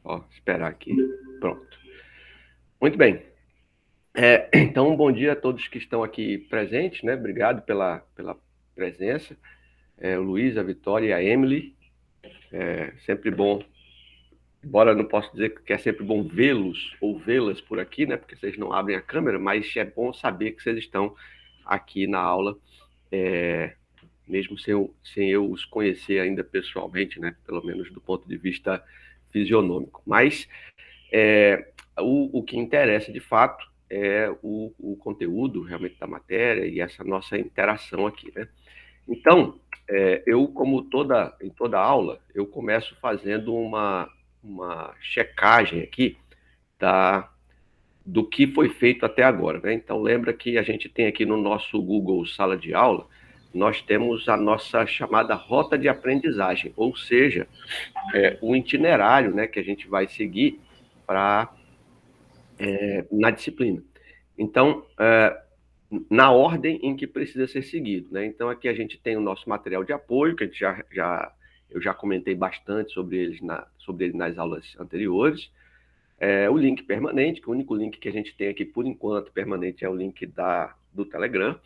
Ó, esperar aqui. Pronto. Muito bem. Então, bom dia a todos que estão aqui presentes, né? Obrigado pela presença. O Luiz, a Vitória e a Emily. Sempre bom, embora não posso dizer que é sempre bom vê-los ou vê-las por aqui, né? Porque vocês não abrem a câmera, mas é bom saber que vocês estão aqui na aula, mesmo sem eu os conhecer ainda pessoalmente, né? Pelo menos do ponto de vista fisionômico. Mas o que interessa de fato é o conteúdo realmente da matéria e essa nossa interação aqui, né? Então, eu, como em toda aula, eu começo fazendo uma checagem aqui da, do que foi feito até agora, né? Então, lembra que a gente tem aqui no nosso Google Sala de Aula, nós temos a nossa chamada rota de aprendizagem, ou seja, o itinerário, né, que a gente vai seguir para na disciplina. Então, na ordem em que precisa ser seguido, né? Então, aqui a gente tem o nosso material de apoio, que a gente eu já comentei bastante sobre ele nas aulas anteriores. O link permanente, que o único link que a gente tem aqui, por enquanto, permanente, é o link do Telegram.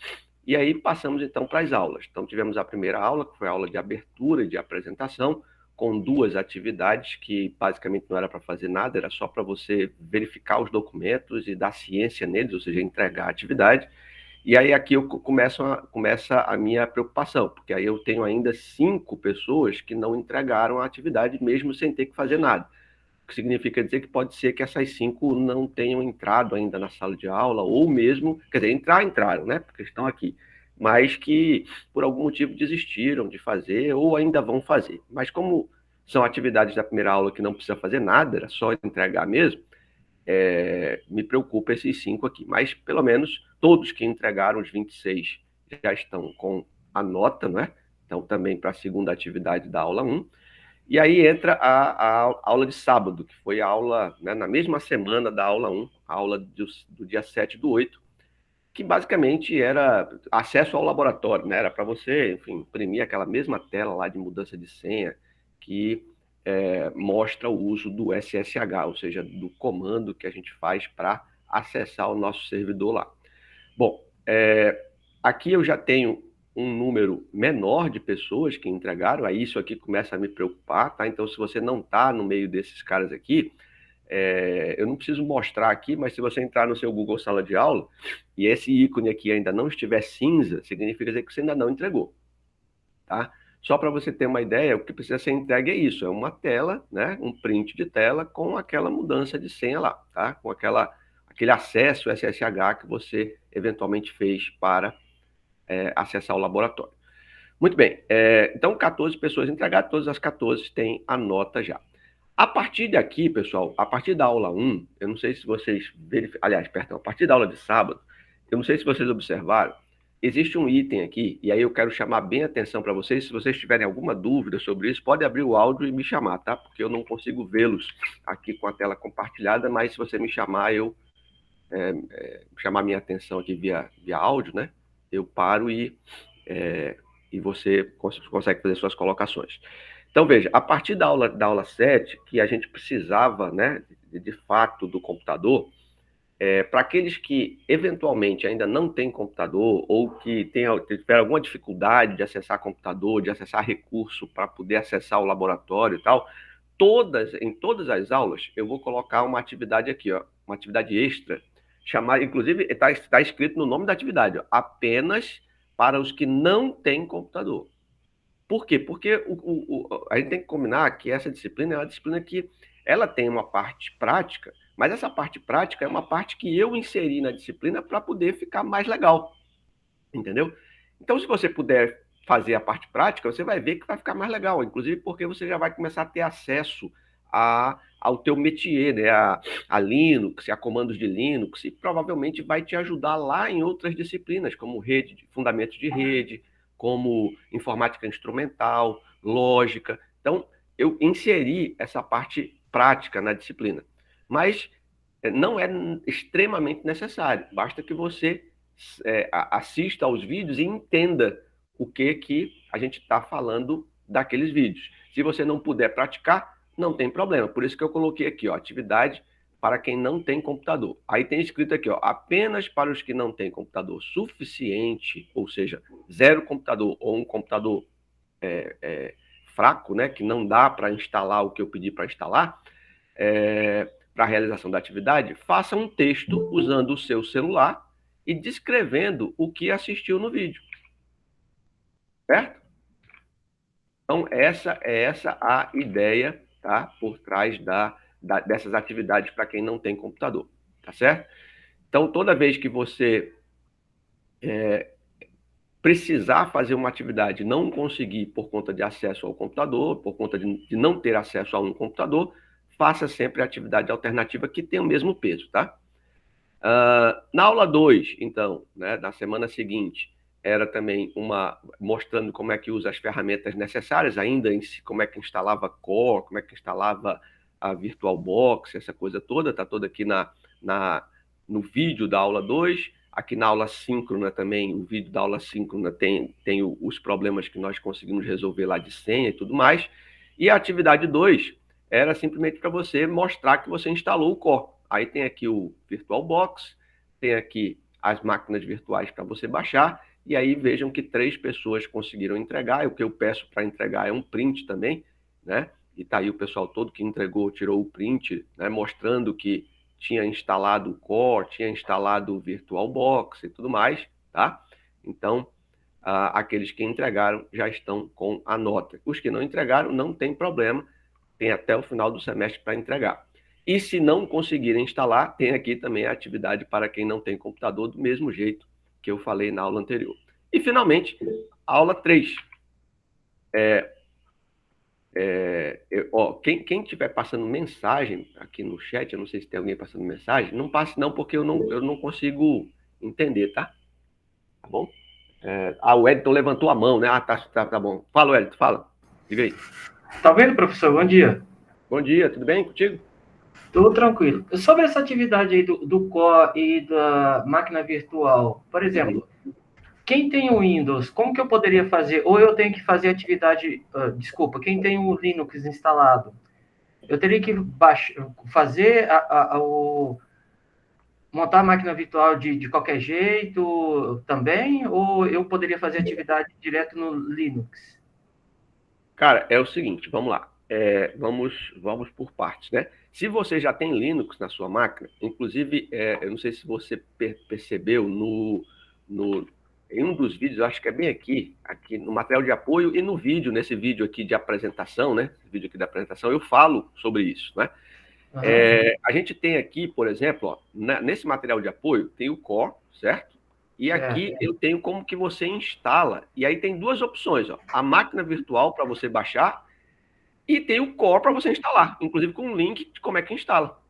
E aí passamos então para as aulas. Então tivemos a primeira aula, que foi a aula de abertura e de apresentação, com duas atividades que basicamente não era para fazer nada, era só para você verificar os documentos e dar ciência neles, ou seja, entregar a atividade. E aí aqui começa a minha preocupação, porque aí eu tenho ainda 5 pessoas que não entregaram a atividade, mesmo sem ter que fazer nada. O que significa dizer que pode ser que essas 5 não tenham entrado ainda na sala de aula, ou mesmo, quer dizer, entraram, né? Porque estão aqui, mas que por algum motivo desistiram de fazer ou ainda vão fazer. Mas como são atividades da primeira aula que não precisa fazer nada, era só entregar mesmo, me preocupa esses 5 aqui. Mas pelo menos todos que entregaram os 26 já estão com a nota, não é? Então também para a segunda atividade da aula 1. E aí entra a aula de sábado, que foi a aula, né, na mesma semana da aula 1, a aula do dia 7/8, que basicamente era acesso ao laboratório, né? Era para você, enfim, imprimir aquela mesma tela lá de mudança de senha que mostra o uso do SSH, ou seja, do comando que a gente faz para acessar o nosso servidor lá. Bom, aqui eu já tenho um número menor de pessoas que entregaram, aí isso aqui começa a me preocupar, tá? Então, se você não está no meio desses caras aqui, eu não preciso mostrar aqui, mas se você entrar no seu Google Sala de Aula e esse ícone aqui ainda não estiver cinza, significa dizer que você ainda não entregou, tá? Só para você ter uma ideia, o que precisa ser entregue é isso, é uma tela, né? Um print de tela com aquela mudança de senha lá, tá? Com aquele acesso SSH que você eventualmente fez para acessar o laboratório. Muito bem, então 14 pessoas entregadas, todas as 14 têm a nota já. A partir daqui, pessoal, a partir da aula 1, eu não sei se vocês verificaram, aliás, perdão, a partir da aula de sábado, eu não sei se vocês observaram, existe um item aqui, e aí eu quero chamar bem a atenção para vocês, se vocês tiverem alguma dúvida sobre isso, pode abrir o áudio e me chamar, tá? Porque eu não consigo vê-los aqui com a tela compartilhada, mas se você me chamar, chamar minha atenção aqui via áudio, né? Eu paro e você consegue fazer suas colocações. Então, veja, a partir da aula 7, que a gente precisava, né, de fato, do computador, para aqueles que eventualmente ainda não têm computador ou que tiveram alguma dificuldade de acessar computador, de acessar recurso para poder acessar o laboratório e tal, em todas as aulas, eu vou colocar uma atividade aqui, ó, uma atividade extra, chamada, inclusive, está escrito no nome da atividade, ó, apenas para os que não têm computador. Por quê? Porque a gente tem que combinar que essa disciplina é uma disciplina que ela tem uma parte prática, mas essa parte prática é uma parte que eu inseri na disciplina para poder ficar mais legal, entendeu? Então, se você puder fazer a parte prática, você vai ver que vai ficar mais legal, inclusive porque você já vai começar a ter acesso ao teu métier, né? A Linux, a comandos de Linux, e provavelmente vai te ajudar lá em outras disciplinas, como fundamentos de rede, como informática instrumental, lógica. Então, eu inseri essa parte prática na disciplina. Mas não é extremamente necessário, basta que você assista aos vídeos e entenda o que a gente está falando daqueles vídeos. Se você não puder praticar, não tem problema. Por isso que eu coloquei aqui, ó, atividade para quem não tem computador. Aí tem escrito aqui, ó, apenas para os que não têm computador suficiente, ou seja, zero computador ou um computador fraco, né, que não dá para instalar o que eu pedi para instalar, para a realização da atividade, faça um texto usando o seu celular e descrevendo o que assistiu no vídeo. Certo? Então, essa é a ideia, tá, por trás dessas atividades para quem não tem computador. Tá certo? Então, toda vez que você precisar fazer uma atividade e não conseguir por conta de acesso ao computador, por conta de não ter acesso a um computador, faça sempre a atividade alternativa que tem o mesmo peso, tá? Na aula 2, então, né, na semana seguinte, era também mostrando como é que usa as ferramentas necessárias, ainda como é que instalava Core, como é que instalava a VirtualBox, essa coisa toda, tá toda aqui no vídeo da aula 2. Aqui na aula síncrona também, o vídeo da aula síncrona tem os problemas que nós conseguimos resolver lá de senha e tudo mais. E a atividade 2 era simplesmente para você mostrar que você instalou o Core. Aí tem aqui o VirtualBox, tem aqui as máquinas virtuais para você baixar, e aí vejam que 3 pessoas conseguiram entregar, e o que eu peço para entregar é um print também, né? E tá aí o pessoal todo que entregou, tirou o print, né, mostrando que tinha instalado o Core, tinha instalado o VirtualBox e tudo mais, tá? Então, aqueles que entregaram já estão com a nota. Os que não entregaram, não tem problema, tem até o final do semestre para entregar. E se não conseguirem instalar, tem aqui também a atividade para quem não tem computador, do mesmo jeito que eu falei na aula anterior. E, finalmente, aula 3. Quem estiver passando mensagem aqui no chat, eu não sei se tem alguém passando mensagem, não passe não, porque eu não consigo entender, tá? Tá bom? O Edson levantou a mão, né? Tá bom. Fala, Edson, fala. Diga aí. Tá vendo, professor? Bom dia. Bom dia, tudo bem contigo? Tudo tranquilo. Sobre essa atividade aí do Core e da máquina virtual, por exemplo, quem tem o Windows, como que eu poderia fazer? Ou eu tenho que fazer atividade... desculpa, quem tem o Linux instalado, eu teria que fazer montar a máquina virtual de qualquer jeito também? Ou eu poderia fazer atividade direto no Linux? Cara, é o seguinte, vamos lá. Vamos por partes, né? Se você já tem Linux na sua máquina, inclusive, eu não sei se você percebeu em um dos vídeos, eu acho que é bem aqui no material de apoio e no vídeo, nesse vídeo aqui de apresentação, né? Esse vídeo aqui da apresentação, eu falo sobre isso, né? Uhum. A gente tem aqui, por exemplo, ó, nesse material de apoio, tem o Core, certo? E aqui eu tenho como que você instala. E aí tem 2 opções, ó. A máquina virtual para você baixar e tem o Core para você instalar, inclusive com um link de como é que instala.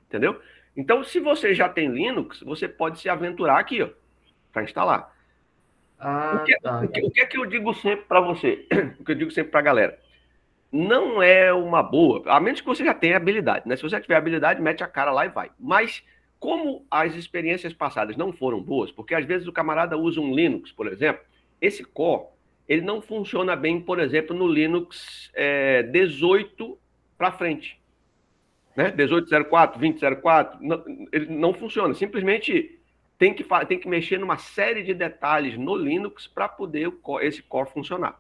Entendeu? Então, se você já tem Linux, você pode se aventurar aqui, ó, para instalar. O que é que eu digo sempre para você? O que eu digo sempre para a galera? Não é uma boa, a menos que você já tenha habilidade, né? Se você tiver habilidade, mete a cara lá e vai. Mas como as experiências passadas não foram boas, porque às vezes o camarada usa um Linux, por exemplo, esse core, ele não funciona bem, por exemplo, no Linux 18 para frente. Né? 18.04, 20.04, ele não funciona. Simplesmente tem que mexer numa série de detalhes no Linux para poder esse core funcionar.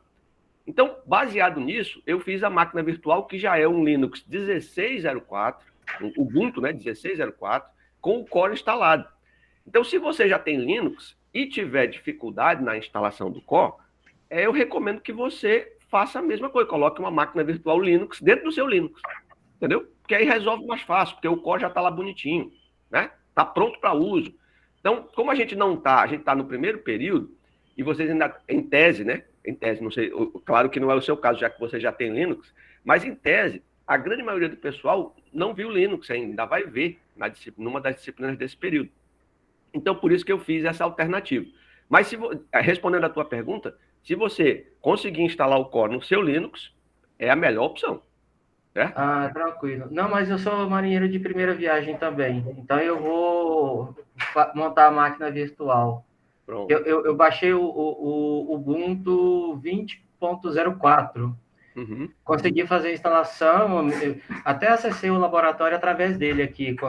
Então, baseado nisso, eu fiz a máquina virtual, que já é um Linux 16.04, um Ubuntu, né, 16.04, com o Core instalado. Então, se você já tem Linux e tiver dificuldade na instalação do Core, eu recomendo que você faça a mesma coisa, coloque uma máquina virtual Linux dentro do seu Linux, entendeu? Porque aí resolve mais fácil, porque o Core já está lá bonitinho, né? Está pronto para uso. Então, como a gente não está, a gente está no primeiro período, e vocês ainda, em tese, né? Em tese, não sei, claro que não é o seu caso, já que você já tem Linux, mas em tese, a grande maioria do pessoal não viu Linux ainda vai ver numa das disciplinas desse período. Então, por isso que eu fiz essa alternativa. Mas, respondendo a tua pergunta, se você conseguir instalar o Core no seu Linux, é a melhor opção. Certo? Tranquilo. Não, mas eu sou marinheiro de primeira viagem também, então eu vou montar a máquina virtual. Eu baixei o Ubuntu 20.04 Uhum. Consegui fazer a instalação, até acessei o laboratório através dele aqui, com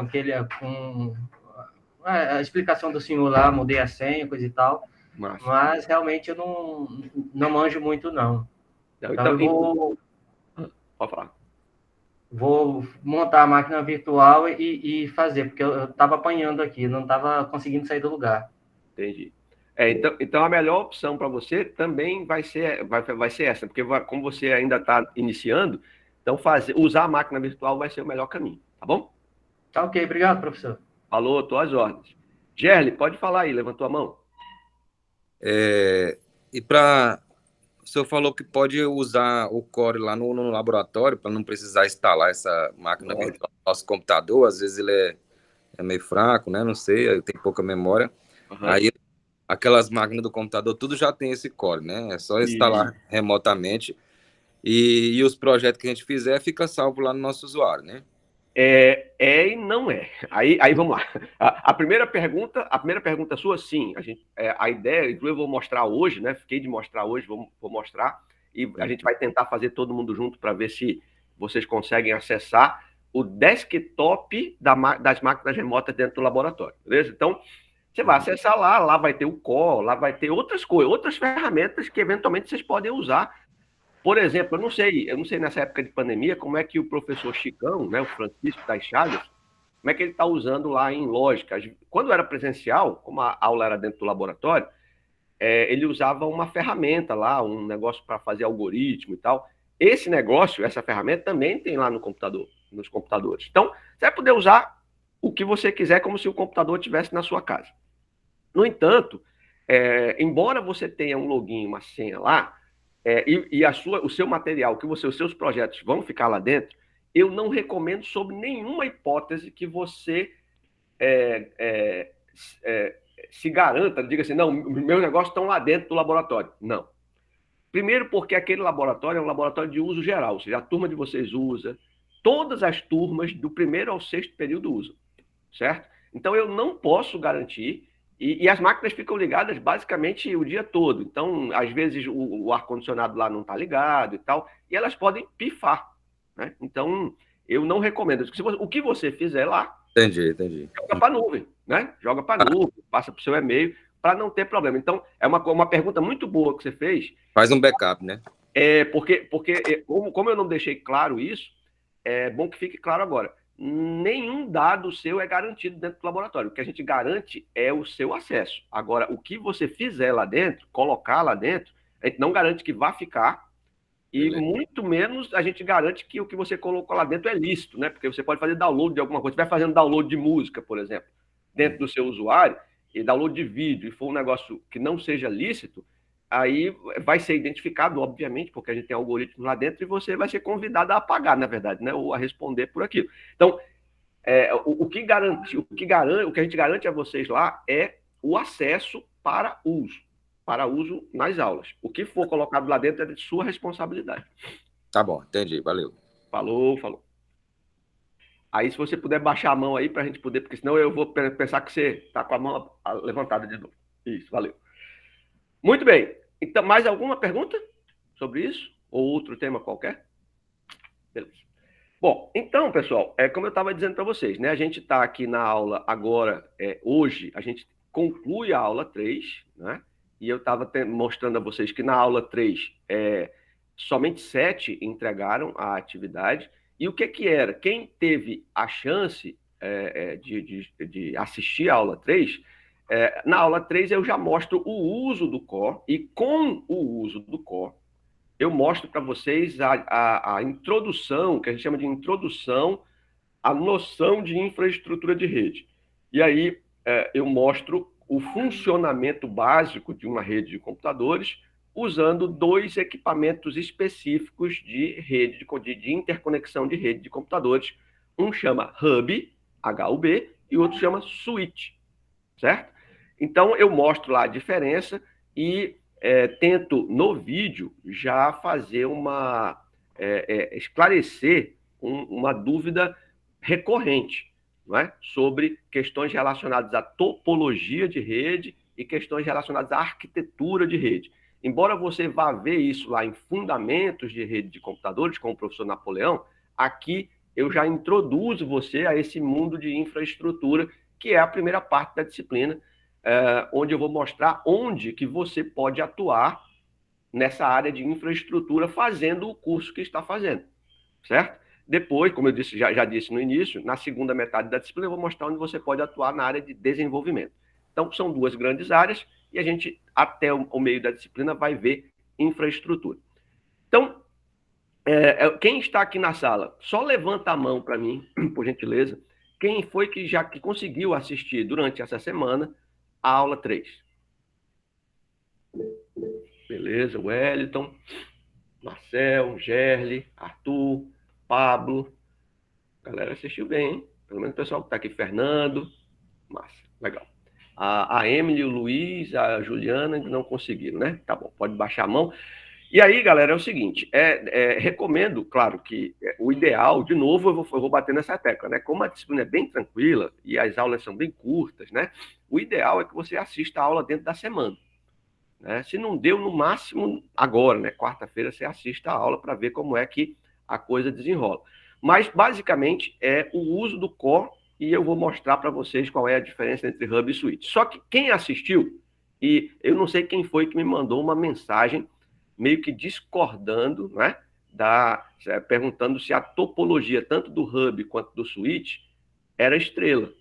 a explicação do senhor lá, mudei a senha, coisa e tal, Massa. mas realmente eu não manjo muito, não. Então, Então então, eu pode falar. vou montar a máquina virtual e fazer, porque eu estava apanhando aqui, não estava conseguindo sair do lugar. Entendi. Então a melhor opção para você também vai ser essa, porque como você ainda está iniciando, então usar a máquina virtual vai ser o melhor caminho, tá bom? Tá ok, obrigado, professor. Falou, tô às ordens. Gerli, pode falar aí, levantou a mão. E para o senhor falou que pode usar o Core lá no laboratório para não precisar instalar essa máquina virtual no nosso computador. Às vezes ele é meio fraco, né? Não sei, tem pouca memória. Uhum. Aí aquelas máquinas do computador tudo já tem esse Core, né? É só instalar remotamente e os projetos que a gente fizer fica salvo lá no nosso usuário, né? E não é. Aí vamos lá. A primeira pergunta sua, sim. A ideia, eu vou mostrar hoje, né? Fiquei de mostrar hoje, vou mostrar. E a gente vai tentar fazer todo mundo junto para ver se vocês conseguem acessar o desktop das máquinas remotas dentro do laboratório, beleza? Então, você vai acessar lá vai ter o Core, lá vai ter outras coisas, outras ferramentas que eventualmente vocês podem usar. Por exemplo, eu não sei nessa época de pandemia como é que o professor Chicão, né, o Francisco das Chagas, como é que ele está usando lá em lógica. Quando era presencial, como a aula era dentro do laboratório, ele usava uma ferramenta lá, um negócio para fazer algoritmo e tal. Esse negócio, essa ferramenta também tem lá no computador, nos computadores. Então, você vai poder usar o que você quiser como se o computador estivesse na sua casa. No entanto, embora você tenha um login, uma senha lá, o seu material, os seus projetos vão ficar lá dentro, eu não recomendo sob nenhuma hipótese que você se garanta, diga assim, não, meus negócios estão lá dentro do laboratório. Não. Primeiro porque aquele laboratório é um laboratório de uso geral, ou seja, a turma de vocês usa, todas as turmas do primeiro ao sexto período usam, certo? Então eu não posso garantir, e as máquinas ficam ligadas basicamente o dia todo. Então, às vezes, o ar-condicionado lá não está ligado e tal, e elas podem pifar, né? Então, eu não recomendo. O que você fizer lá, Entendi. joga para a nuvem, né? Joga para a nuvem, passa para o seu e-mail, para não ter problema. Então, é uma pergunta muito boa que você fez. Faz um backup, né? Porque como eu não deixei claro isso, é bom que fique claro agora. Nenhum dado seu é garantido dentro do laboratório. O que a gente garante é o seu acesso. Agora, o que você fizer lá dentro, colocar lá dentro, a gente não garante que vá ficar, e muito menos a gente garante que o que você colocou lá dentro é lícito, né? Porque você pode fazer download de alguma coisa. Se estiver fazendo download de música, por exemplo, dentro do seu usuário, e download de vídeo, e for um negócio que não seja lícito, aí vai ser identificado, obviamente, porque a gente tem algoritmos lá dentro, e você vai ser convidado a apagar, na verdade, né? Ou a responder por aquilo. Então, o que a gente garante a vocês lá é o acesso para uso nas aulas. O que for colocado lá dentro é de sua responsabilidade. Tá bom, entendi, valeu. Falou. Aí, se você puder baixar a mão aí para a gente poder, porque senão eu vou pensar que você está com a mão levantada de novo. Isso, valeu. Muito bem. Então, mais alguma pergunta sobre isso? Ou outro tema qualquer? Beleza. Bom, então, pessoal, como eu estava dizendo para vocês, né? A gente está aqui na aula agora, hoje, a gente conclui a aula 3, né? E eu estava mostrando a vocês que na aula 3, somente 7 entregaram a atividade. E o que era? Quem teve a chance de assistir a aula 3, na aula 3 eu já mostro o uso do Core, e com o uso do Core, eu mostro para vocês a introdução, que a gente chama de introdução à noção de infraestrutura de rede. E aí eu mostro o funcionamento básico de uma rede de computadores usando 2 equipamentos específicos de rede, de interconexão de rede de computadores. Um chama Hub, HUB, e o outro chama Switch, certo? Então eu mostro lá a diferença e tento no vídeo já fazer esclarecer uma dúvida recorrente, não é? Sobre questões relacionadas à topologia de rede e questões relacionadas à arquitetura de rede. embora você vá ver isso lá em Fundamentos de Rede de Computadores, com o professor Napoleão, aqui eu já introduzo você a esse mundo de infraestrutura, que é a primeira parte da disciplina, onde eu vou mostrar onde que você pode atuar nessa área de infraestrutura fazendo o curso que está fazendo, certo? Depois, como eu disse, já disse no início, na segunda metade da disciplina eu vou mostrar onde você pode atuar na área de desenvolvimento. Então, são duas grandes áreas e a gente, até o meio da disciplina, vai ver infraestrutura. Então, quem está aqui na sala, só levanta a mão para mim, por gentileza, quem foi que conseguiu assistir durante essa semana a aula 3. Beleza, Wellington, Marcel, Gerli, Arthur, Pablo. A galera assistiu bem, hein? Pelo menos o pessoal que está aqui, Fernando. Massa, legal. A Emily, o Luiz, a Juliana ainda não conseguiram, né? Tá bom, pode baixar a mão. E aí, galera, é o seguinte, recomendo, claro, que o ideal, de novo, eu vou bater nessa tecla, né? Como a disciplina é bem tranquila e as aulas são bem curtas, né? O ideal é que você assista a aula dentro da semana. Né? Se não deu, no máximo, agora, né? Quarta-feira, você assista a aula para ver como é que a coisa desenrola. Mas, basicamente, é o uso do core e eu vou mostrar para vocês qual é a diferença entre hub e switch. Só que quem assistiu, e eu não sei quem foi que me mandou uma mensagem meio que discordando, né? Perguntando se a topologia, tanto do hub quanto do switch, era estrela.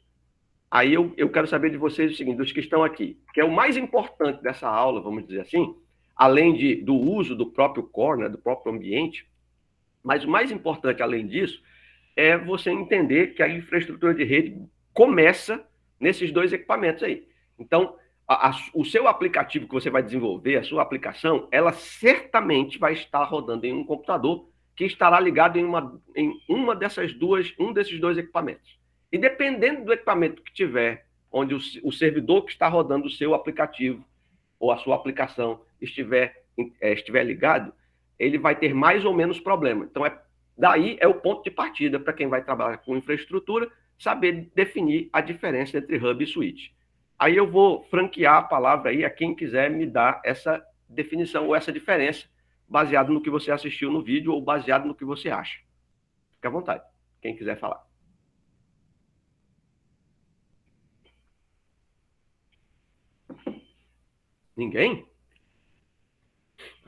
Aí eu quero saber de vocês o seguinte, dos que estão aqui, que é o mais importante dessa aula, vamos dizer assim, além do uso do próprio core, né, do próprio ambiente, mas o mais importante, além disso, é você entender que a infraestrutura de rede começa nesses dois equipamentos aí. Então, o seu aplicativo que você vai desenvolver, a sua aplicação, ela certamente vai estar rodando em um computador que estará ligado em um desses dois equipamentos. E dependendo do equipamento que tiver, onde o servidor que está rodando o seu aplicativo ou a sua aplicação estiver ligado, ele vai ter mais ou menos problema. Então, daí é o ponto de partida para quem vai trabalhar com infraestrutura, saber definir a diferença entre hub e switch. Aí eu vou franquear a palavra aí a quem quiser me dar essa definição ou essa diferença, baseado no que você assistiu no vídeo ou baseado no que você acha. Fique à vontade, quem quiser falar. Ninguém?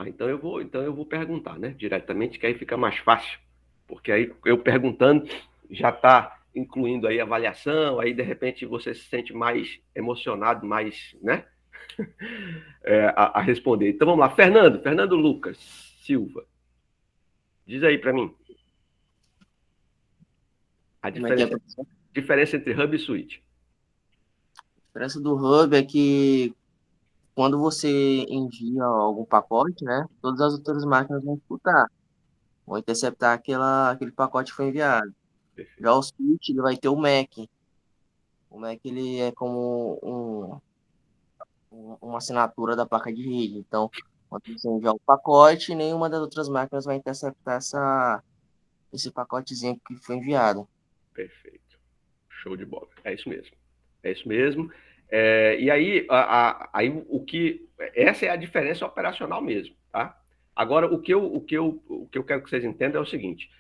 Então eu vou perguntar, né? Diretamente, que aí fica mais fácil. Porque aí eu perguntando já está incluindo aí avaliação, aí de repente você se sente mais emocionado, mais, né? A responder. Então vamos lá, Fernando Lucas Silva. Diz aí para mim. A diferença entre hub e switch. A diferença do hub é que quando você envia algum pacote, né, todas as outras máquinas vão escutar, vão interceptar aquele pacote que foi enviado. Perfeito. Já o switch, ele vai ter o MAC. O MAC, ele é como uma assinatura da placa de rede. Então, quando você enviar o pacote, nenhuma das outras máquinas vai interceptar esse pacotezinho que foi enviado. Perfeito. Show de bola. É isso mesmo. É isso mesmo. E aí, essa é a diferença operacional mesmo, tá? Agora, o que eu quero que vocês entendam é o seguinte: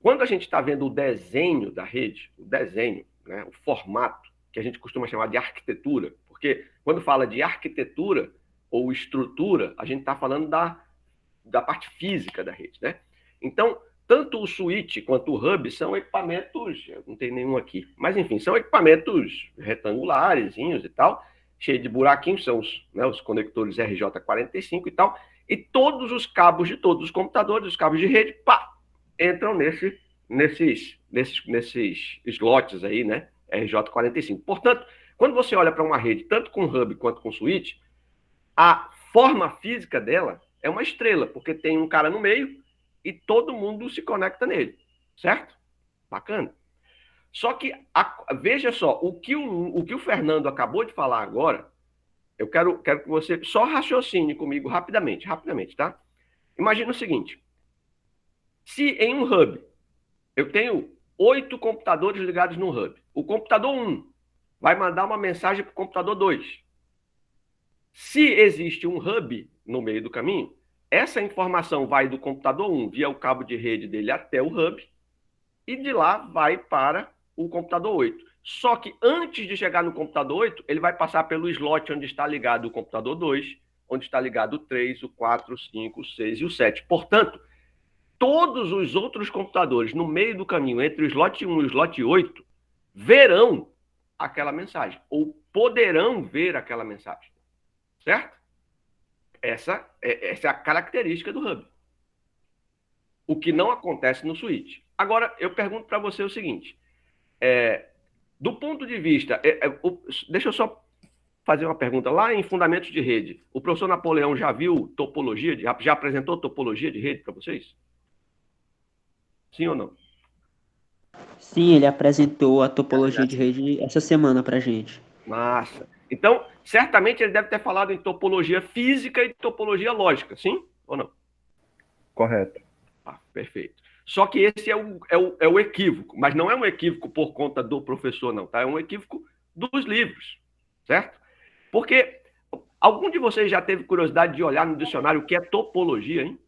quando a gente está vendo o desenho da rede, o desenho, né, o formato, que a gente costuma chamar de arquitetura, porque quando fala de arquitetura ou estrutura, a gente está falando da parte física da rede, né? Então, tanto o switch quanto o hub são equipamentos, não tem nenhum aqui, mas enfim, são equipamentos retangulares e tal, cheios de buraquinhos, são os conectores RJ45 e tal, e todos os cabos de todos os computadores, os cabos de rede, entram nesses slots aí, né, RJ45. Portanto, quando você olha para uma rede, tanto com hub quanto com switch, a forma física dela é uma estrela, porque tem um cara no meio e todo mundo se conecta nele, certo? Bacana. Só que, veja só, o que o Fernando acabou de falar agora, eu quero que você só raciocine comigo rapidamente, tá? Imagina o seguinte: se em um hub eu tenho 8 computadores ligados no hub, o computador 1 vai mandar uma mensagem para o computador 2. Se existe um hub no meio do caminho, essa informação vai do computador 1 via o cabo de rede dele até o hub, e de lá vai para o computador 8. Só que antes de chegar no computador 8, ele vai passar pelo slot onde está ligado o computador 2, onde está ligado o 3, o 4, o 5, o 6 e o 7. Portanto, todos os outros computadores no meio do caminho, entre o slot 1 e o slot 8, verão aquela mensagem, ou poderão ver aquela mensagem. Certo? Essa é a característica do hub. O que não acontece no switch. Agora, eu pergunto para você o seguinte, do ponto de vista... deixa eu só fazer uma pergunta. Lá em Fundamentos de Rede, o professor Napoleão já viu topologia, já apresentou topologia de rede para vocês? Sim ou não? Sim, ele apresentou a topologia de rede essa semana para a gente. Massa. Então, certamente ele deve ter falado em topologia física e topologia lógica, sim ou não? Correto. Perfeito. Só que esse é o equívoco, mas não é um equívoco por conta do professor, não, tá? É um equívoco dos livros, certo? Porque algum de vocês já teve curiosidade de olhar no dicionário o que é topologia, hein?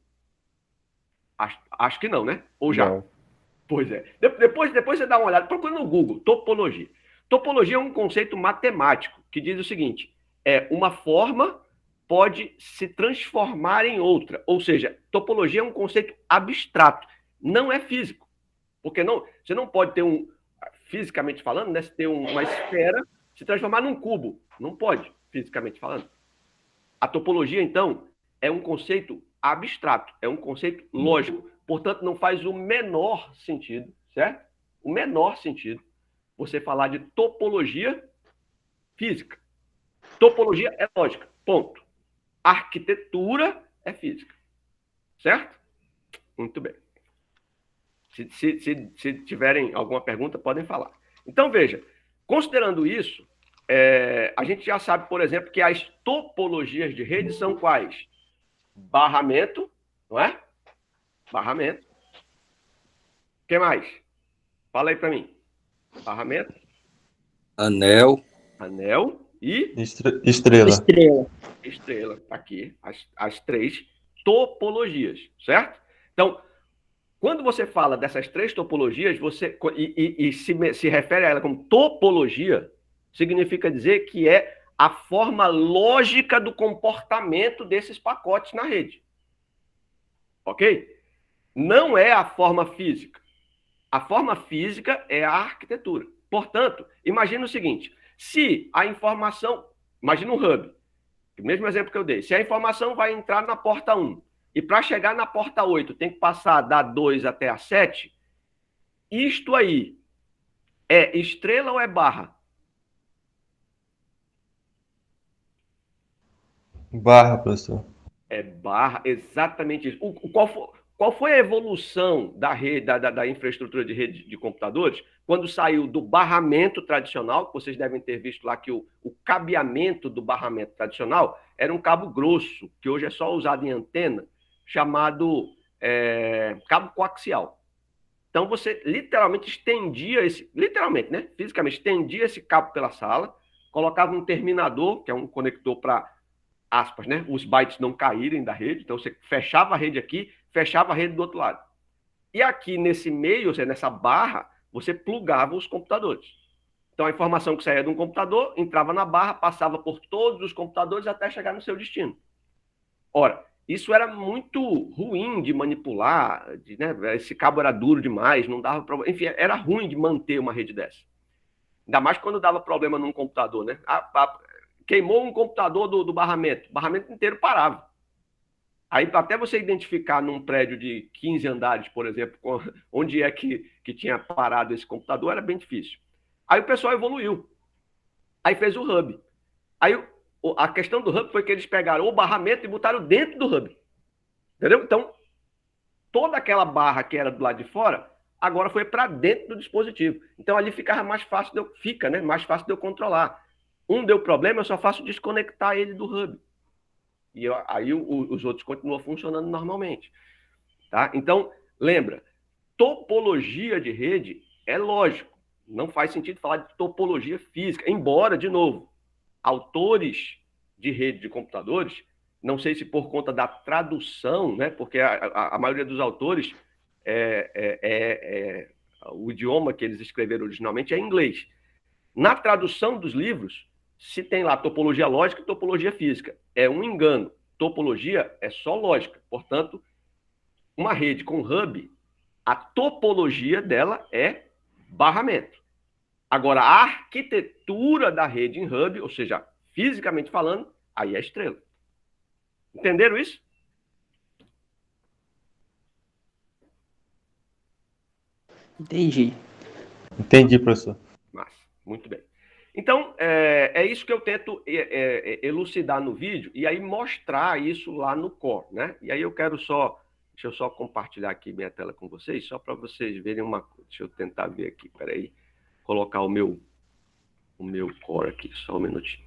Acho que não, né? Ou já? Não. Pois é. Depois você dá uma olhada, procura no Google, topologia. Topologia é um conceito matemático que diz o seguinte, uma forma pode se transformar em outra. Ou seja, topologia é um conceito abstrato, não é físico. Porque você não pode ter fisicamente falando, né, ter uma esfera se transformar num cubo. Não pode, fisicamente falando. A topologia, então, é um conceito abstrato, é um conceito lógico. Portanto, não faz o menor sentido, certo? O menor sentido você falar de topologia física. Topologia é lógica, ponto. Arquitetura é física, certo? Muito bem. Se tiverem alguma pergunta, podem falar. Então, veja, considerando isso, a gente já sabe, por exemplo, que as topologias de rede são quais? Barramento, não é? Barramento. O que mais? Fala aí para mim. Barramento. Anel. Anel e... Estrela. Estrela. Tá aqui. As três topologias, certo? Então, quando você fala dessas três topologias, e se refere a ela como topologia, significa dizer que é a forma lógica do comportamento desses pacotes na rede. Ok? Não é a forma física. A forma física é a arquitetura. Portanto, imagina o seguinte, se a informação... Imagina um hub, o mesmo exemplo que eu dei. Se a informação vai entrar na porta 1 e para chegar na porta 8 tem que passar da 2 até a 7, isto aí é estrela ou é barra? Barra, professor. É barra, exatamente isso. Qual foi a evolução da rede, da infraestrutura de rede de computadores quando saiu do barramento tradicional, que vocês devem ter visto lá que o cabeamento do barramento tradicional era um cabo grosso, que hoje é só usado em antena, chamado cabo coaxial. Então você literalmente estendia literalmente, né? Fisicamente estendia esse cabo pela sala, colocava um terminador, que é um conector para, aspas, né? Os bytes não caírem da rede, então você fechava a rede aqui, fechava a rede do outro lado. E aqui nesse meio, ou seja, nessa barra, você plugava os computadores. Então a informação que saía de um computador entrava na barra, passava por todos os computadores até chegar no seu destino. Ora, isso era muito ruim de manipular, né? Esse cabo era duro demais, não dava para... Enfim, era ruim de manter uma rede dessa. Ainda mais quando dava problema num computador, né? Queimou um computador do barramento, o barramento inteiro parava. Aí, até você identificar num prédio de 15 andares, por exemplo, onde é que tinha parado esse computador, era bem difícil. Aí o pessoal evoluiu. Aí fez o hub. Aí a questão do hub foi que eles pegaram o barramento e botaram dentro do hub. Entendeu? Então, toda aquela barra que era do lado de fora, agora foi para dentro do dispositivo. Então, ali ficava mais fácil mais fácil de eu controlar. Deu problema, eu só faço desconectar ele do hub. E aí os outros continuam funcionando normalmente. Tá? Então, lembra, topologia de rede é lógico. Não faz sentido falar de topologia física. Embora, de novo, autores de rede de computadores não sei se por conta da tradução, né? Porque a maioria dos autores, o idioma que eles escreveram originalmente é inglês. Na tradução dos livros, se tem lá topologia lógica e topologia física. É um engano. Topologia é só lógica. Portanto, uma rede com hub, a topologia dela é barramento. Agora, a arquitetura da rede em hub, ou seja, fisicamente falando, aí é estrela. Entenderam isso? Entendi. Entendi, professor. Massa, muito bem. Então, é isso que eu tento elucidar no vídeo e aí mostrar isso lá no core, né? E aí eu quero deixa eu só compartilhar aqui minha tela com vocês, só para vocês verem uma coisa. Deixa eu tentar ver aqui, peraí. Colocar o meu core aqui, só um minutinho.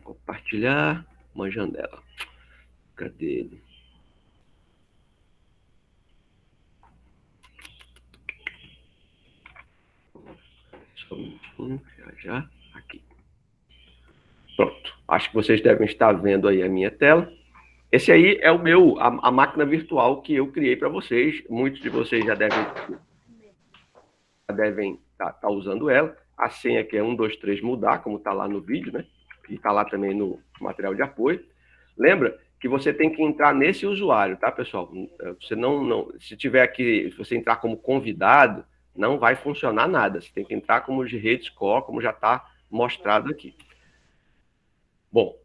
Compartilhar uma janela. Cadê ele? Só um minutinho, já. Aqui. Pronto. Já. Acho que vocês devem estar vendo aí a minha tela. Esse aí é a máquina virtual que eu criei para vocês. Muitos de vocês já devem estar usando ela. A senha aqui é 1, 2, 3 mudar, como está lá no vídeo, né? E está lá também no material de apoio. Lembra que você tem que entrar nesse usuário, tá, pessoal? Você se tiver aqui, se você entrar como convidado, não vai funcionar nada. Você tem que entrar como de rede core, como já está mostrado aqui. Bom,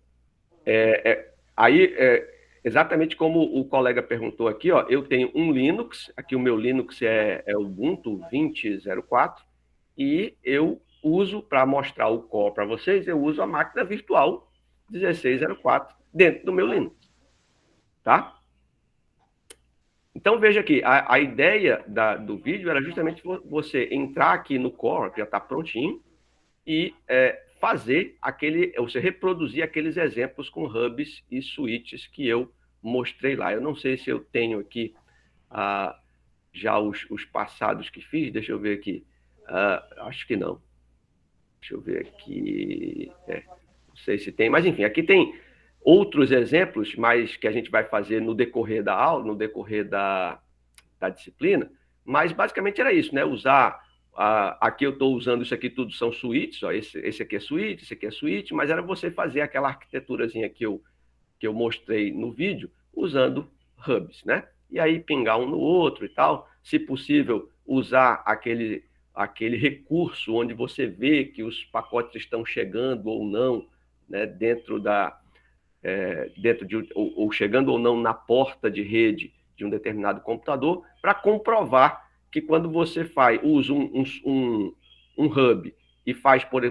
exatamente como o colega perguntou aqui, ó, eu tenho um Linux, aqui o meu Linux é o Ubuntu 20.04, e eu uso, para mostrar o core para vocês, eu uso a máquina virtual 1604 dentro do meu Linux. Tá? Então, veja aqui, a ideia do vídeo era justamente você entrar aqui no core, que já está prontinho, e fazer você reproduzir aqueles exemplos com hubs e switches que eu mostrei lá. Eu não sei se eu tenho aqui já os passados que fiz, deixa eu ver aqui. Acho que não. Deixa eu ver aqui. Não sei se tem, mas enfim, aqui tem outros exemplos, mas que a gente vai fazer no decorrer da aula, no decorrer da disciplina, mas basicamente era isso, né? Aqui eu estou usando isso aqui, tudo são suítes, ó, esse aqui é suíte, esse aqui é suíte, mas era você fazer aquela arquiteturazinha que eu mostrei no vídeo, usando hubs, né? E aí pingar um no outro e tal, se possível, usar aquele recurso onde você vê que os pacotes estão chegando ou não, né, ou chegando ou não na porta de rede de um determinado computador, para comprovar que quando você usa um hub e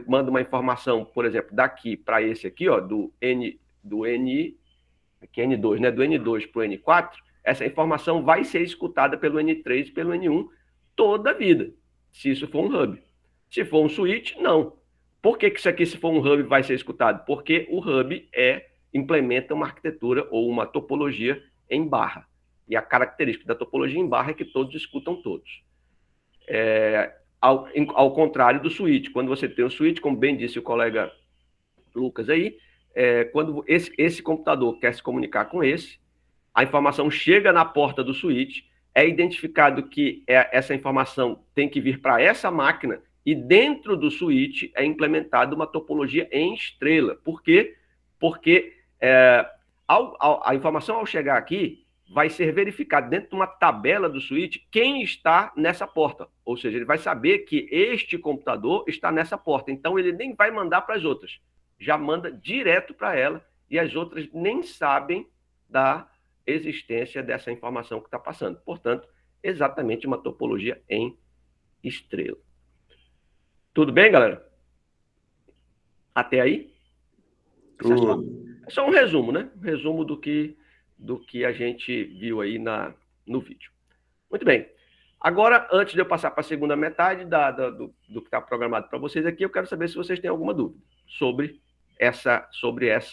manda uma informação, por exemplo, daqui para esse aqui, ó, aqui é N2, né, do N2 para o N4, essa informação vai ser escutada pelo N3 e pelo N1 toda a vida, se isso for um hub. Se for um switch, não. Por que isso aqui, se for um hub, vai ser escutado? Porque o hub implementa uma arquitetura ou uma topologia em barra. E a característica da topologia em barra é que todos escutam todos. Ao contrário do switch. Quando você tem um switch, como bem disse o colega Lucas aí, quando esse computador quer se comunicar com a informação chega na porta do switch, é identificado que essa informação tem que vir para essa máquina e dentro do switch é implementada uma topologia em estrela. Por quê? Porque a informação, ao chegar aqui, vai ser verificado dentro de uma tabela do switch quem está nessa porta. Ou seja, ele vai saber que este computador está nessa porta. Então, ele nem vai mandar para as outras. Já manda direto para ela e as outras nem sabem da existência dessa informação que está passando. Portanto, exatamente uma topologia em estrela. Tudo bem, galera? Até aí? É só um resumo, né? Um resumo do que a gente viu aí no vídeo. Muito bem. Agora, antes de eu passar para a segunda metade do que está programado para vocês aqui, eu quero saber se vocês têm alguma dúvida sobre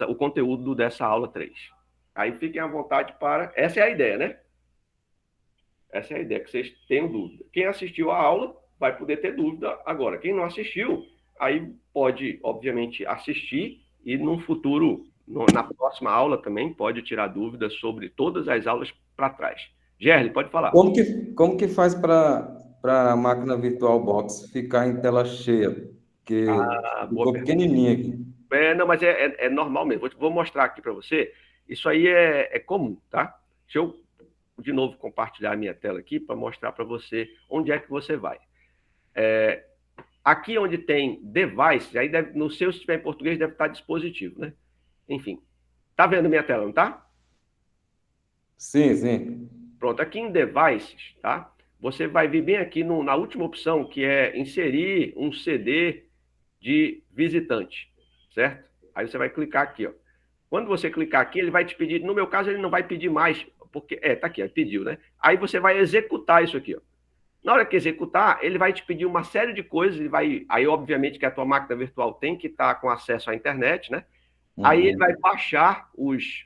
o conteúdo dessa aula 3. Aí fiquem à vontade para... Essa é a ideia, né? Essa é a ideia, que vocês tenham dúvida. Quem assistiu a aula vai poder ter dúvida agora. Quem não assistiu, aí pode, obviamente, assistir e num futuro na próxima aula também pode tirar dúvidas sobre todas as aulas para trás. Gerli, pode falar. Como que faz para a máquina virtual box ficar em tela cheia? Porque ficou pequenininha aqui. Não, mas é normal mesmo. Vou mostrar aqui para você. Isso aí é comum, tá? Deixa eu, de novo, compartilhar a minha tela aqui para mostrar para você onde é que você vai. Aqui onde tem device, aí no seu, se estiver em português, deve estar dispositivo, né? Enfim. Tá vendo minha tela, não tá? Sim, sim. Pronto, aqui em devices, tá? Você vai vir bem aqui na última opção, que é inserir um CD de visitante, certo? Aí você vai clicar aqui, ó. Quando você clicar aqui, ele vai te pedir, no meu caso, ele não vai pedir mais, porque, tá aqui, ó, pediu, né? Aí você vai executar isso aqui, ó. Na hora que executar, ele vai te pedir uma série de coisas, aí obviamente que a tua máquina virtual tem que estar com acesso à internet, né? Uhum. Aí ele vai baixar os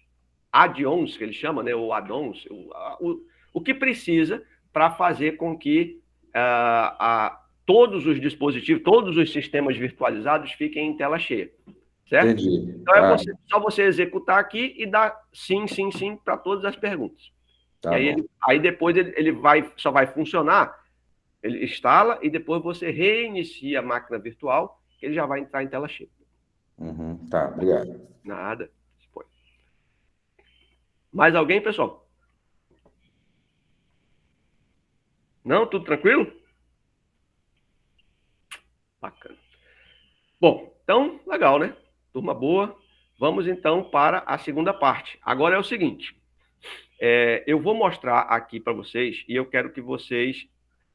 add-ons, que ele chama, né? Ou add-ons, o que precisa para fazer com que todos os dispositivos, todos os sistemas virtualizados fiquem em tela cheia, certo? Entendi. Então é só você executar aqui e dar sim para todas as perguntas. Tá, e aí depois ele só vai funcionar, ele instala e depois você reinicia a máquina virtual, que ele já vai entrar em tela cheia. Uhum, tá, obrigado. Nada. Mais alguém, pessoal? Não? Tudo tranquilo? Bacana. Bom, então, legal, né? Turma boa. Vamos, então, para a segunda parte. Agora é o seguinte. Eu vou mostrar aqui para vocês e eu quero que vocês...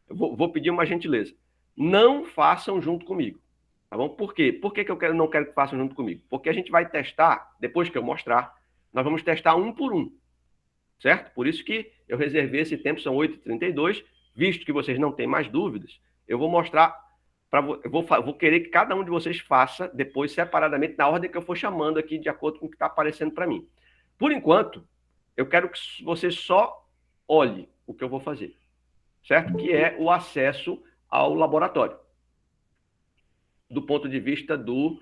Vou pedir uma gentileza. Não façam junto comigo. Tá bom? Por quê? Por que eu não quero que façam junto comigo? Porque a gente vai testar, depois que eu mostrar, nós vamos testar um por um. Certo? Por isso que eu reservei esse tempo, são 8h32, visto que vocês não têm mais dúvidas, eu vou mostrar, vou querer que cada um de vocês faça depois separadamente, na ordem que eu for chamando aqui, de acordo com o que está aparecendo para mim. Por enquanto, eu quero que você só olhe o que eu vou fazer, certo? Que é o acesso ao laboratório. Do ponto de vista do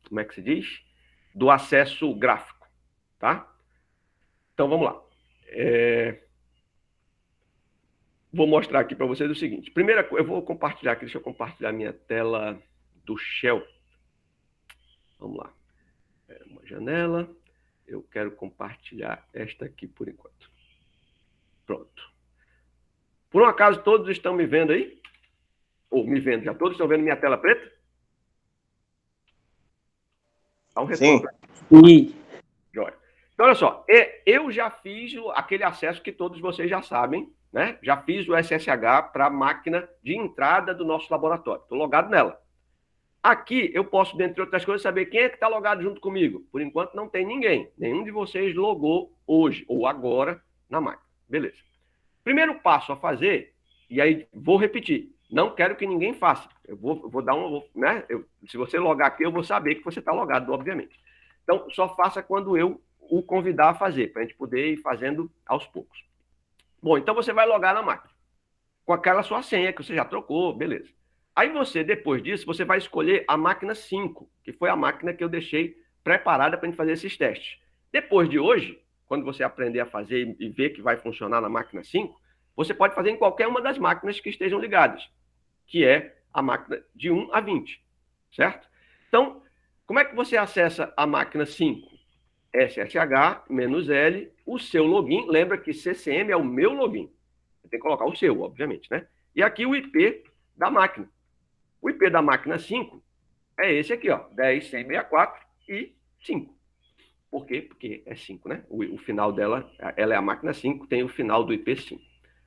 como é que se diz? Do acesso gráfico, tá? Então, vamos lá. Vou mostrar aqui para vocês o seguinte. Primeira coisa, eu vou compartilhar aqui, deixa eu compartilhar minha tela do Shell. Vamos lá. Uma janela. Eu quero compartilhar esta aqui por enquanto. Pronto. Por um acaso, todos estão me vendo aí? Ou me vendo? Já todos estão vendo minha tela preta? Dá um retorno. Sim. Joia. Então, olha só, eu já fiz aquele acesso que todos vocês já sabem, né? Já fiz o SSH para a máquina de entrada do nosso laboratório. Estou logado nela. Aqui eu posso, dentre outras coisas, saber quem é que está logado junto comigo. Por enquanto não tem ninguém. Nenhum de vocês logou hoje ou agora na máquina. Beleza. Primeiro passo a fazer, e aí vou repetir, não quero que ninguém faça. Eu vou dar né? Se você logar aqui, eu vou saber que você está logado, obviamente. Então, só faça quando eu o convidar a fazer, para a gente poder ir fazendo aos poucos. Bom, então você vai logar na máquina, com aquela sua senha que você já trocou, beleza. Aí você, depois disso, você vai escolher a máquina 5, que foi a máquina que eu deixei preparada para a gente fazer esses testes. Depois de hoje, quando você aprender a fazer e ver que vai funcionar na máquina 5, você pode fazer em qualquer uma das máquinas que estejam ligadas, que é a máquina de 1 a 20, certo? Então, como é que você acessa a máquina 5? SSH-L, o seu login. Lembra que CCM é o meu login. Você tem que colocar o seu, obviamente, né? E aqui o IP da máquina. O IP da máquina 5 é esse aqui, ó, 10.164 e 5. Por quê? Porque é 5, né? O final dela, ela é a máquina 5, tem o final do IP 5.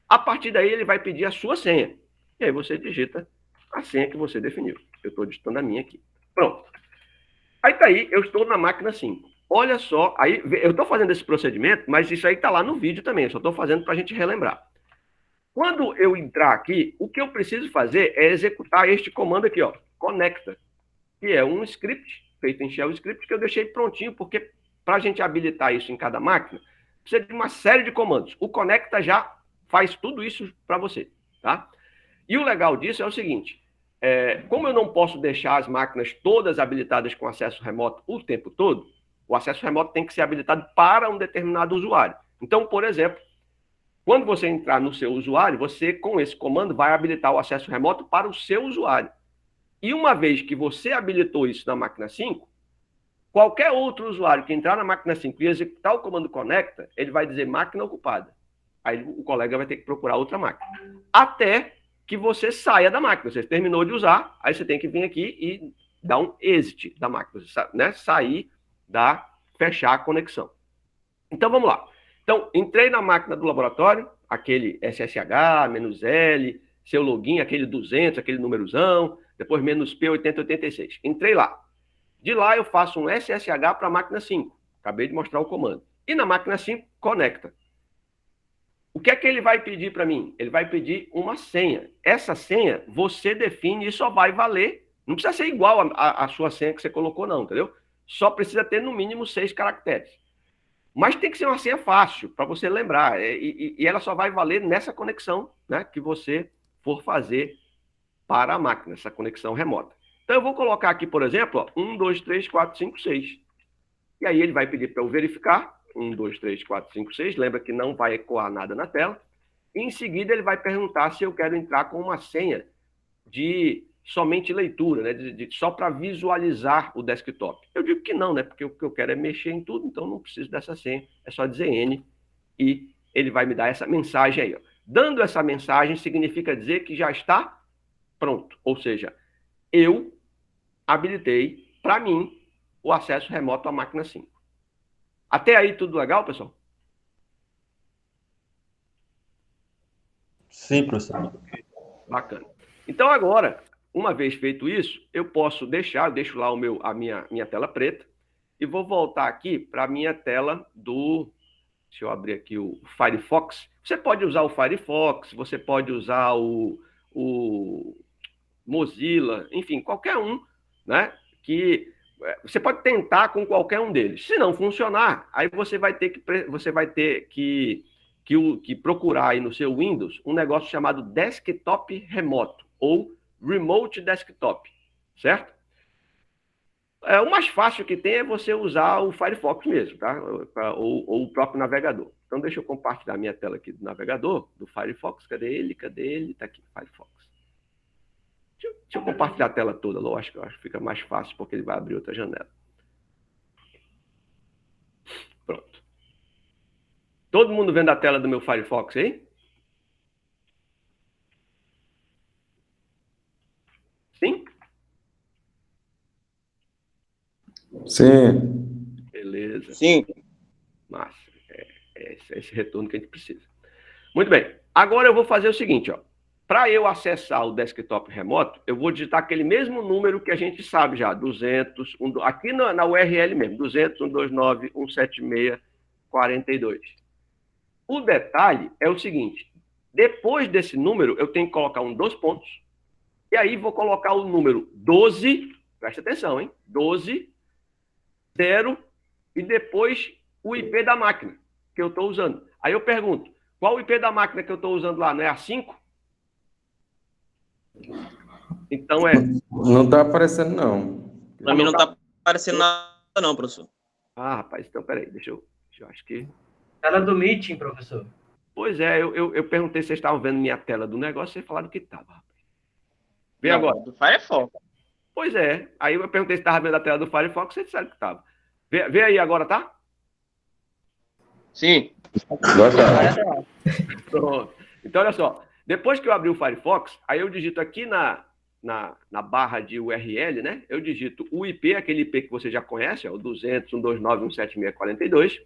A partir daí, ele vai pedir a sua senha. E aí você digita a senha que você definiu. Eu estou digitando a minha aqui. Pronto. Aí tá aí, eu estou na máquina 5. Olha só, aí eu estou fazendo esse procedimento, mas isso aí está lá no vídeo também, eu só estou fazendo para a gente relembrar. Quando eu entrar aqui, o que eu preciso fazer é executar este comando aqui, ó, conecta, que é um script, feito em Shell Script, que eu deixei prontinho, porque para a gente habilitar isso em cada máquina, precisa de uma série de comandos. O conecta já faz tudo isso para você, tá? E o legal disso é o seguinte, como eu não posso deixar as máquinas todas habilitadas com acesso remoto o tempo todo, o acesso remoto tem que ser habilitado para um determinado usuário. Então, por exemplo, quando você entrar no seu usuário, você, com esse comando, vai habilitar o acesso remoto para o seu usuário. E uma vez que você habilitou isso na máquina 5, qualquer outro usuário que entrar na máquina 5 e executar o comando conecta, ele vai dizer máquina ocupada. Aí o colega vai ter que procurar outra máquina. Até que você saia da máquina. Você terminou de usar, aí você tem que vir aqui e dar um exit da máquina, né? Sair fechar a conexão. Então, vamos lá. Então, entrei na máquina do laboratório, aquele SSH, "-L", seu login, aquele 200, aquele númerozão, depois "-P8086". Entrei lá. De lá, eu faço um SSH para a máquina 5. Acabei de mostrar o comando. E na máquina 5, conecta. O que é que ele vai pedir para mim? Ele vai pedir uma senha. Essa senha, você define e só vai valer. Não precisa ser igual a sua senha que você colocou, não, entendeu? Só precisa ter, no mínimo, 6 caracteres. Mas tem que ser uma senha fácil, para você lembrar. E ela só vai valer nessa conexão, né, que você for fazer para a máquina, essa conexão remota. Então, eu vou colocar aqui, por exemplo, 1, 2, 3, 4, 5, 6. E aí ele vai pedir para eu verificar. 1, 2, 3, 4, 5, 6. Lembra que não vai ecoar nada na tela. E, em seguida, ele vai perguntar se eu quero entrar com uma senha de somente leitura, né? Só para visualizar o desktop. Eu digo que não, né? Porque o que eu quero é mexer em tudo, então não preciso dessa senha. É só dizer N e ele vai me dar essa mensagem aí. Ó. Dando essa mensagem significa dizer que já está pronto. Ou seja, eu habilitei, para mim, o acesso remoto à máquina 5. Até aí tudo legal, pessoal? Sim, professor. Bacana. Então agora, uma vez feito isso, eu posso deixar, eu deixo lá a minha tela preta e vou voltar aqui para a minha tela deixa eu abrir aqui o Firefox. Você pode usar o Firefox, você pode usar o Mozilla, enfim, qualquer um, né? Que você pode tentar com qualquer um deles. Se não funcionar, aí você vai ter que procurar aí no seu Windows um negócio chamado desktop remoto ou remote desktop, certo? O mais fácil que tem é você usar o Firefox mesmo, tá? Ou o próprio navegador. Então, deixa eu compartilhar minha tela aqui do navegador, do Firefox. Cadê ele? Tá aqui, Firefox. Deixa eu compartilhar a tela toda, lógico. Eu acho que fica mais fácil, porque ele vai abrir outra janela. Pronto. Todo mundo vendo a tela do meu Firefox aí? Sim? Sim. Beleza. Sim. Massa. É esse retorno que a gente precisa. Muito bem. Agora eu vou fazer o seguinte, ó. Para eu acessar o desktop remoto, eu vou digitar aquele mesmo número que a gente sabe já, 200, aqui na URL mesmo, 200, 129, 176, 42. O detalhe é o seguinte, depois desse número, eu tenho que colocar dois pontos, e aí vou colocar o número 12, presta atenção, hein? 12, 0, e depois o IP da máquina que eu estou usando. Aí eu pergunto, qual o IP da máquina que eu estou usando lá? Não é a 5? Então Não está aparecendo, não. Para mim não está aparecendo nada, não, professor. Ah, rapaz, então peraí, deixa eu acho que. Tela do Meeting, professor. Pois é, eu perguntei se vocês estavam vendo minha tela do negócio, vocês falaram que estava, rapaz. Vê Não, agora. do Firefox. Pois é, aí eu perguntei se estava vendo a tela do Firefox, vocês disseram que estava. Vê aí agora, tá? Sim. Agora tá. Pronto. Então, olha só. Depois que eu abri o Firefox, aí eu digito aqui na barra de URL, né? Eu digito o IP, aquele IP que você já conhece, o 200, 129, 176, 42.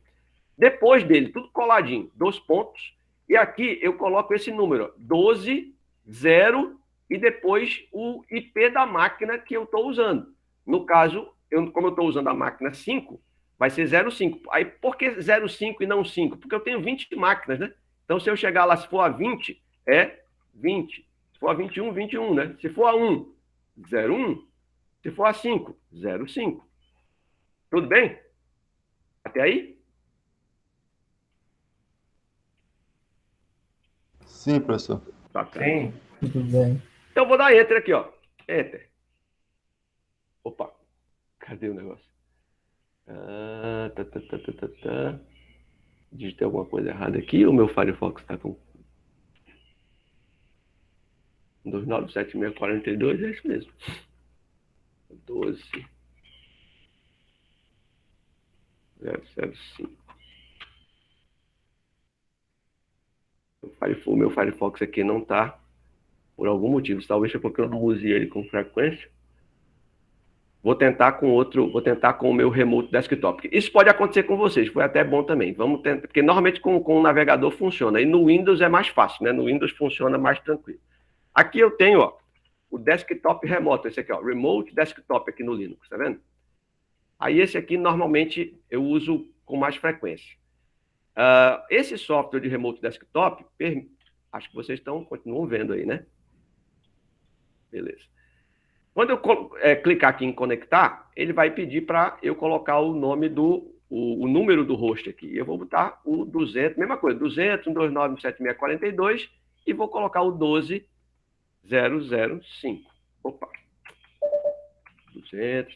Depois dele, tudo coladinho, 2 pontos. E aqui eu coloco esse número, 12, 0, e depois o IP da máquina que eu estou usando. No caso, como eu estou usando a máquina 5, vai ser 05. Aí, por que 05 e não 5? Porque eu tenho 20 máquinas, né? Então, se eu chegar lá, se for a 20, é 20. Se for a 21, 21, né? Se for a 1, 01. Se for a 5, 05. Tudo bem? Até aí? Sim, professor. Bacana. Sim. Tudo bem. Então, eu vou dar Enter aqui, ó. Enter. Opa, cadê o negócio? Digitei alguma coisa errada aqui. O meu Firefox está com 297642, é isso mesmo. 12005. O meu Firefox aqui não está, por algum motivo, talvez porque eu não use ele com frequência. Vou tentar com o meu Remote Desktop. Isso pode acontecer com vocês, foi até bom também. Vamos tentar, porque normalmente com o navegador funciona, e no Windows é mais fácil, né? No Windows funciona mais tranquilo. Aqui eu tenho, ó, o desktop remoto, esse aqui, ó, Remote Desktop aqui no Linux, tá vendo? Aí esse aqui, normalmente, eu uso com mais frequência. Esse software de Remote Desktop, acho que vocês continuam vendo aí, né? Beleza. Quando eu clicar aqui em conectar, ele vai pedir para eu colocar o nome o número do host aqui. Eu vou botar o 200, mesma coisa, 200.129.7642 e vou colocar o 12.005. Opa. 200,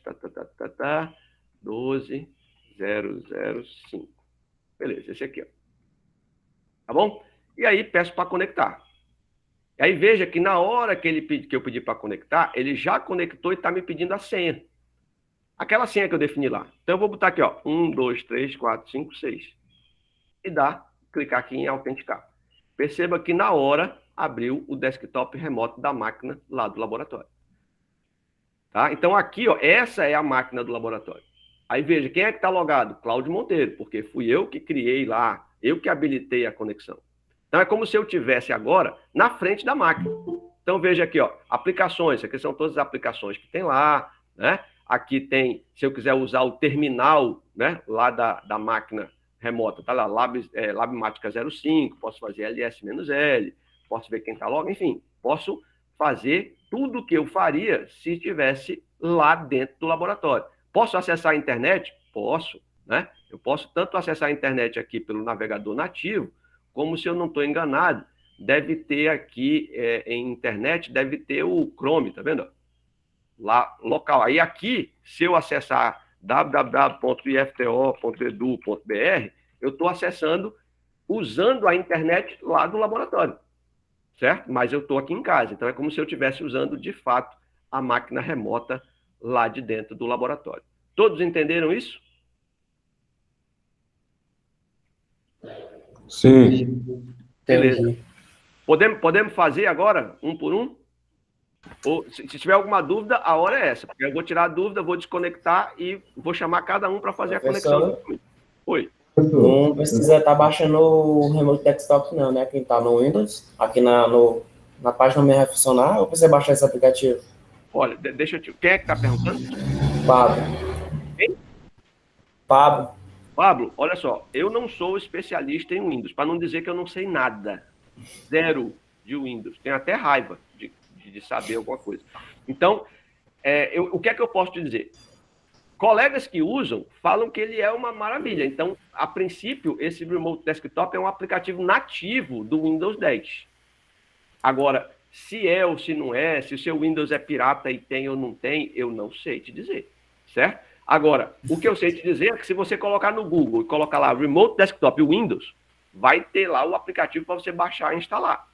12.005. Beleza, esse aqui, ó. Tá bom? E aí peço para conectar. E aí veja que na hora que eu pedi para conectar, ele já conectou e está me pedindo a senha. Aquela senha que eu defini lá. Então eu vou botar aqui, ó, 1, 2, 3, 4, 5, 6. E clicar aqui em autenticar. Perceba que na hora abriu o desktop remoto da máquina lá do laboratório. Tá? Então aqui, ó, essa é a máquina do laboratório. Aí veja, quem é que está logado? Cláudio Monteiro, porque fui eu que criei lá, eu que habilitei a conexão. Então é como se eu tivesse agora na frente da máquina. Então veja aqui, ó, aplicações, aqui são todas as aplicações que tem lá, né? Aqui tem, se eu quiser usar o terminal, né, lá da máquina remota, tá lá, Labmática 05, posso fazer ls-l, posso ver quem está logo, enfim, posso fazer tudo o que eu faria se estivesse lá dentro do laboratório. Posso acessar a internet? Posso, né? Eu posso tanto acessar a internet aqui pelo navegador nativo, como, se eu não estou enganado, deve ter aqui em internet, deve ter o Chrome, tá vendo? Lá, local. Aí aqui, se eu acessar www.ifto.edu.br, eu estou acessando usando a internet lá do laboratório, certo? Mas eu estou aqui em casa, então é como se eu estivesse usando, de fato, a máquina remota lá de dentro do laboratório. Todos entenderam isso? Sim. Beleza. Podemos fazer agora, um por um? Ou, se tiver alguma dúvida, a hora é essa. Porque eu vou tirar a dúvida, vou desconectar e vou chamar cada um para fazer a conexão. Oi. Não precisa estar baixando o Remote Desktop, não, né? Quem está no Windows, aqui na página não vai funcionar, ou precisa baixar esse aplicativo? Olha, deixa eu te... Quem é que está perguntando? Pablo. Quem? Pablo. Pablo, olha só, eu não sou especialista em Windows, para não dizer que eu não sei nada. Zero de Windows. Tenho até raiva de saber alguma coisa. Então, o que é que eu posso te dizer? Colegas que usam falam que ele é uma maravilha. Então, a princípio, esse Remote Desktop é um aplicativo nativo do Windows 10. Agora, se é ou se não é, se o seu Windows é pirata e tem ou não tem, eu não sei te dizer, certo? Agora, o que eu sei te dizer é que se você colocar no Google e colocar lá Remote Desktop Windows, vai ter lá o aplicativo para você baixar e instalar.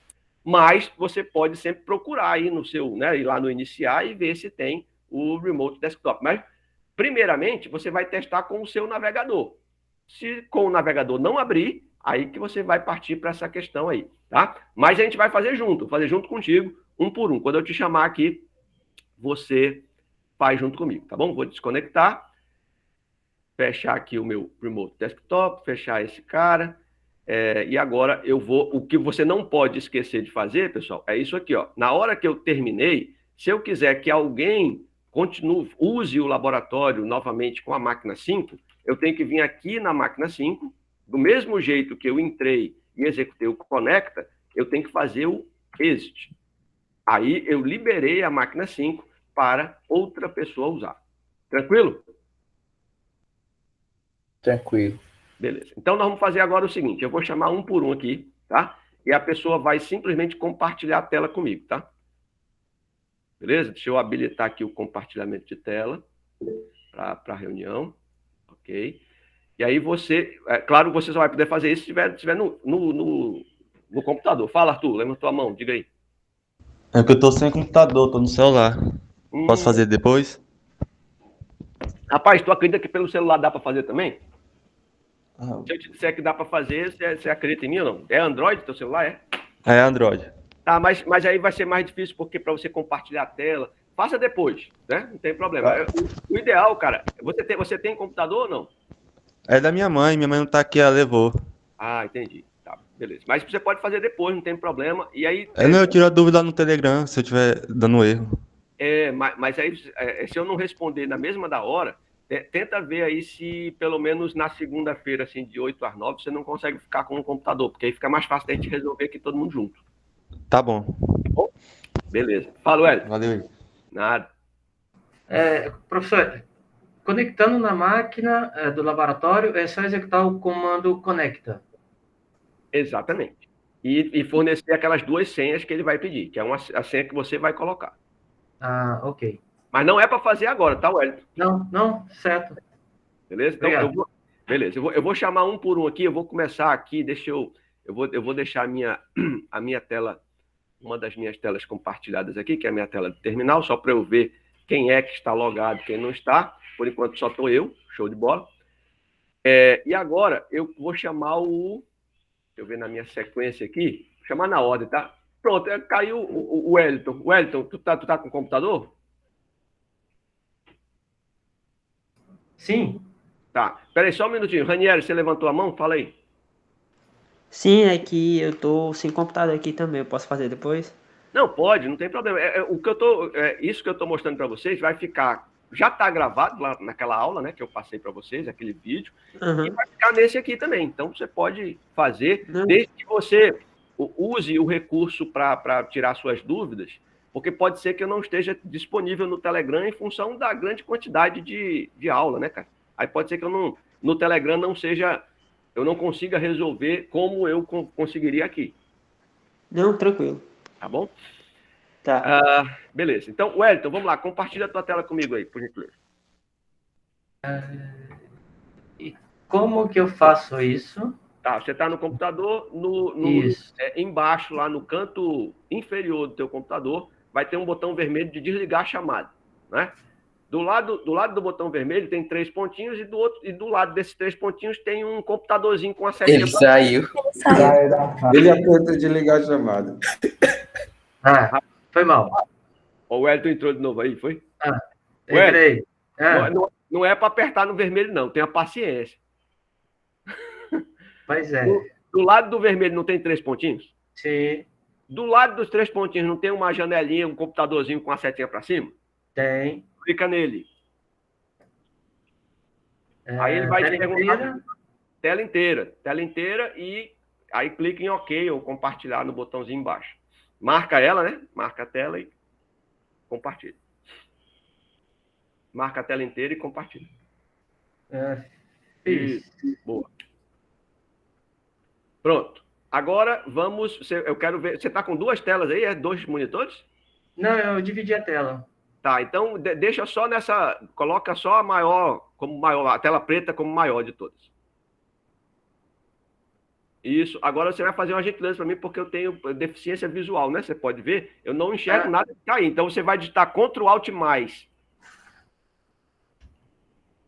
Mas você pode sempre procurar aí no seu, né, ir lá no iniciar e ver se tem o Remote Desktop. Mas, primeiramente, você vai testar com o seu navegador. Se com o navegador não abrir, aí que você vai partir para essa questão aí, tá? Mas a gente vai fazer junto contigo, um por um. Quando eu te chamar aqui, você faz junto comigo, tá bom? Vou desconectar, fechar aqui o meu Remote Desktop, fechar esse cara, e agora eu vou... O que você não pode esquecer de fazer, pessoal, é isso aqui, ó. Na hora que eu terminei, se eu quiser que alguém use o laboratório novamente com a máquina 5, eu tenho que vir aqui na máquina 5, do mesmo jeito que eu entrei e executei o Conecta, eu tenho que fazer o Exit. Aí eu liberei a máquina 5 para outra pessoa usar. Tranquilo? Tranquilo. Beleza. Então nós vamos fazer agora o seguinte, eu vou chamar um por um aqui, tá? E a pessoa vai simplesmente compartilhar a tela comigo, tá? Beleza? Deixa eu habilitar aqui o compartilhamento de tela para a reunião. Ok? E aí você, claro, você só vai poder fazer isso se estiver no computador. Fala, Arthur, levanta a mão, diga aí. É que eu tô sem computador, tô no celular. Posso fazer depois? Rapaz, tu acredita que pelo celular dá para fazer também? Ah, Se eu te disser que dá para fazer, você acredita em mim ou não? É Android teu celular, é? é Android. Tá, mas aí vai ser mais difícil, porque para você compartilhar a tela, faça depois, né? Não tem problema. O ideal, cara, você tem computador ou não? É da minha mãe não tá aqui, ela levou. Ah, entendi. Tá, beleza. Mas você pode fazer depois, não tem problema. E aí. Eu tiro a dúvida no Telegram, se eu tiver dando erro. Mas aí, se eu não responder na mesma da hora, tenta ver aí se pelo menos na segunda-feira, assim, de 8 às 9, você não consegue ficar com o computador, porque aí fica mais fácil da gente resolver aqui todo mundo junto. Tá bom. Bom? Beleza. Fala, Hélio. Valeu. Nada. Professor, conectando na máquina do laboratório, é só executar o comando conecta. Exatamente. E fornecer aquelas 2 senhas que ele vai pedir, que é a senha que você vai colocar. Ah, ok. Mas não é para fazer agora, tá, Wellington? Não, certo. Beleza? Então, beleza. Eu vou chamar um por um aqui, eu vou começar aqui, eu vou deixar a minha tela, uma das minhas telas compartilhadas aqui, que é a minha tela de terminal, só para eu ver quem é que está logado, quem não está. Por enquanto só estou eu, show de bola. E agora eu vou chamar deixa eu ver na minha sequência aqui, vou chamar na ordem, tá? Pronto, caiu o Wellington. Wellington, tu tá com o computador? Sim. Tá. Peraí, só um minutinho. Ranieri, você levantou a mão? Fala aí. Sim, é que eu tô sem computador aqui também. Eu posso fazer depois? Não, pode, não tem problema. Isso que eu tô mostrando para vocês vai ficar... Já está gravado lá naquela aula, né, que eu passei para vocês, aquele vídeo, e vai ficar nesse aqui também. Então, você pode fazer, desde que você use o recurso para tirar suas dúvidas, porque pode ser que eu não esteja disponível no Telegram em função da grande quantidade de aula, né, cara? Aí pode ser que no Telegram eu não consiga resolver como eu conseguiria aqui. Não, tranquilo. Tá bom? Tá. Beleza. Então, Wellington, vamos lá. Compartilha a tua tela comigo aí, por gentileza. E como que eu faço isso? Tá, você está no computador, embaixo, lá no canto inferior do teu computador, vai ter um botão vermelho de desligar a chamada, né? Do lado do botão vermelho tem 3 pontinhos e do lado desses 3 pontinhos tem um computadorzinho com a setinha. Ele saiu. Ele apertou de ligar a chamada. Foi mal. O Wellington entrou de novo aí, foi? Entrei. Não é para apertar no vermelho, não. Tenha paciência. Pois é. Do lado do vermelho não tem 3 pontinhos? Sim. Do lado dos 3 pontinhos não tem uma janelinha, um computadorzinho com a setinha para cima? Tem. Clica nele. Aí ele vai te perguntar tela inteira e aí clica em OK ou compartilhar no botãozinho embaixo. Marca ela, né? Marca a tela e compartilha. Marca a tela inteira e compartilha. Fiz. Boa. Pronto. Agora vamos. Eu quero ver. Você está com 2 telas aí? 2 monitores? Não, eu dividi a tela. Tá, então deixa só nessa. Coloca só a maior, como maior, a tela preta como maior de todas. Isso. Agora você vai fazer uma gentileza para mim, porque eu tenho deficiência visual, né? Você pode ver, eu não enxergo nada que tá aí. Então você vai digitar Ctrl Alt mais.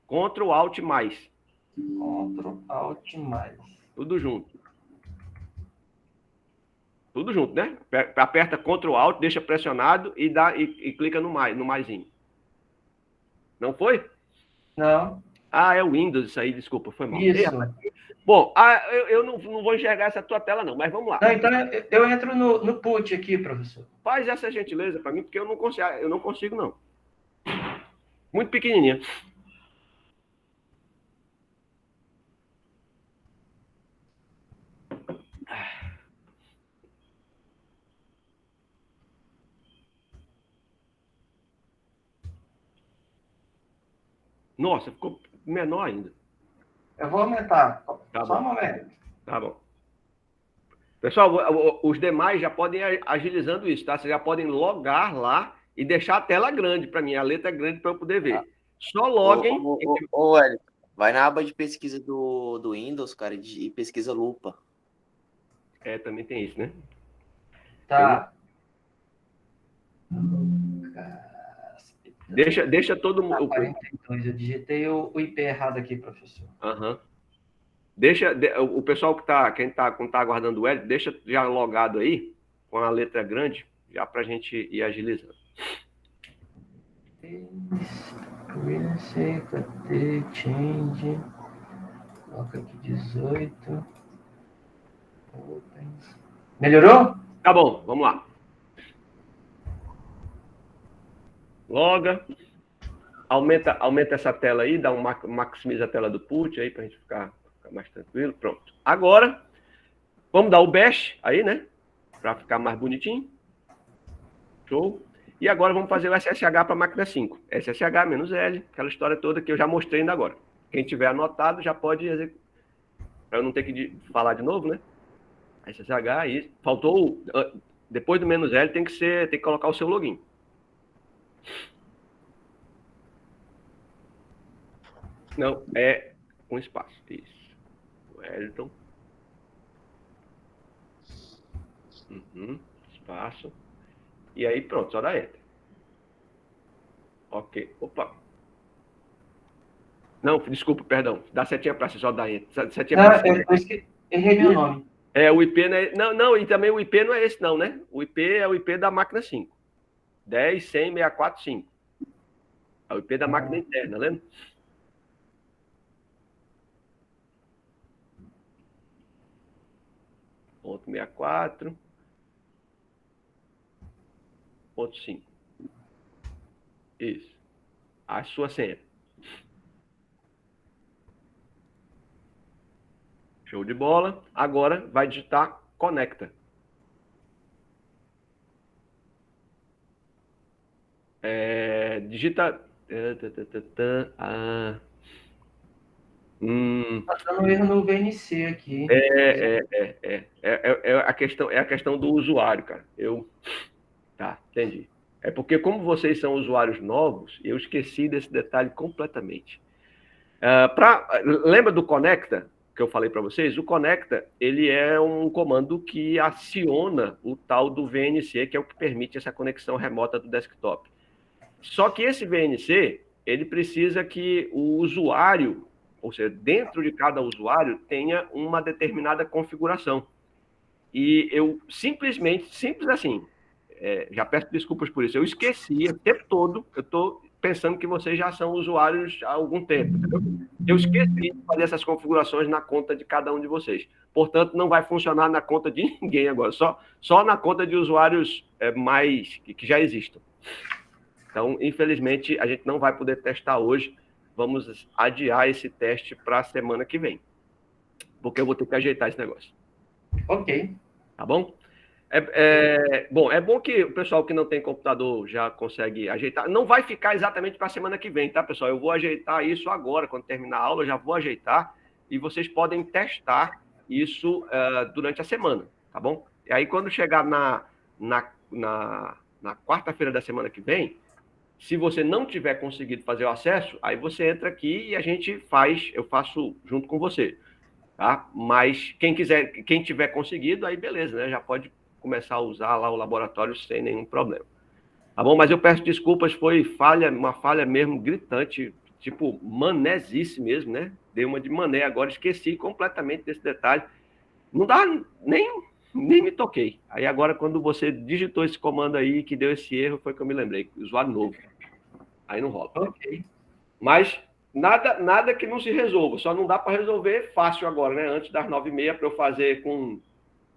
Ctrl Alt mais. Ctrl Alt mais. Tudo junto. Tudo junto, né? Aperta Ctrl Alt, deixa pressionado e clica no maisinho. Não foi? Não. É o Windows isso aí, desculpa, foi mal. Isso. Bom, eu não vou enxergar essa tua tela não, mas vamos lá. Não, então eu entro no put aqui, professor. Faz essa gentileza para mim, porque eu não consigo não. Muito pequenininha. Nossa, ficou menor ainda. Eu vou aumentar. Tá Só bom. um momento. Tá bom. Pessoal, os demais já podem ir agilizando isso, tá? Vocês já podem logar lá e deixar a tela grande para mim, a letra grande para eu poder ver. Só login. Ô, Hélio, vai na aba de pesquisa do Windows, cara, e pesquisa lupa. Também tem isso, né? Tá. Deixa todo mundo. 42, eu digitei o IP errado aqui, professor. Aham. O pessoal quem tá aguardando o Hélio, deixa já logado aí, com a letra grande, já para a gente ir agilizando. Cadê? Change. Coloca aqui 18. Melhorou? Tá bom, vamos lá. Loga. Aumenta essa tela aí, maximiza a tela do put aí, para a gente ficar mais tranquilo. Pronto. Agora, vamos dar o bash aí, né? Para ficar mais bonitinho. Show. E agora vamos fazer o SSH para a máquina 5. SSH-L, aquela história toda que eu já mostrei ainda agora. Quem tiver anotado já pode executar. Para eu não ter que falar de novo, né? SSH, isso. Faltou, depois do "-L", tem que colocar o seu login. Não, é com espaço. Isso. Wellington. Espaço. E aí, pronto, só dá Enter. Ok. Opa. Não, desculpa, perdão. Dá setinha para cima, só dá Enter. Setinha para cima. Errei meu nome. O IP não é... Não, e também o IP não é esse não, né? O IP é o IP da máquina 5. 10.100.64.5. É o IP da máquina interna, lembra? Ponto 64. Ponto 5. Isso. A sua senha. Show de bola. Agora vai digitar conecta. Digita... Tá dando erro no VNC aqui. É a questão do usuário, cara. Tá, entendi. É porque como vocês são usuários novos, eu esqueci desse detalhe completamente. Lembra do conecta que eu falei para vocês? O conecta, ele é um comando que aciona o tal do VNC, que é o que permite essa conexão remota do desktop. Só que esse VNC, ele precisa que o usuário, ou seja, dentro de cada usuário, tenha uma determinada configuração. E eu simples assim, já peço desculpas por isso, eu esqueci o tempo todo, eu estou pensando que vocês já são usuários há algum tempo, entendeu? Eu esqueci de fazer essas configurações na conta de cada um de vocês. Portanto, não vai funcionar na conta de ninguém agora, só na conta de usuários que já existam. Então, infelizmente, a gente não vai poder testar hoje. Vamos adiar esse teste para a semana que vem, porque eu vou ter que ajeitar esse negócio. Ok. Tá bom? Bom, é bom que o pessoal que não tem computador já consegue ajeitar. Não vai ficar exatamente para a semana que vem, tá, pessoal? Eu vou ajeitar isso agora, quando terminar a aula, eu já vou ajeitar e vocês podem testar isso durante a semana, tá bom? E aí, quando chegar na quarta-feira da semana que vem, se você não tiver conseguido fazer o acesso, aí você entra aqui e eu faço junto com você, tá? Mas quem tiver conseguido, aí beleza, né? Já pode começar a usar lá o laboratório sem nenhum problema. Tá bom? Mas eu peço desculpas, foi uma falha mesmo gritante, tipo manézice mesmo, né? Dei uma de mané, agora esqueci completamente desse detalhe. Não dá, nem me toquei. Aí agora, quando você digitou esse comando aí, que deu esse erro, foi que eu me lembrei. Usuário novo. Aí não rola. Ok. Mas nada que não se resolva. Só não dá para resolver fácil agora, né? Antes das 9h30, para eu fazer com,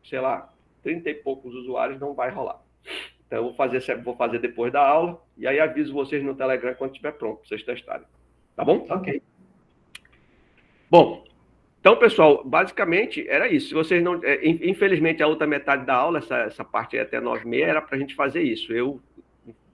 sei lá, 30 e poucos usuários, não vai rolar. Então, eu vou fazer depois da aula, e aí aviso vocês no Telegram quando estiver pronto, para vocês testarem. Tá bom? Ok. Bom, então, pessoal, basicamente era isso. Se vocês não... infelizmente, a outra metade da aula, essa parte aí até 9h30, era para a gente fazer isso. Eu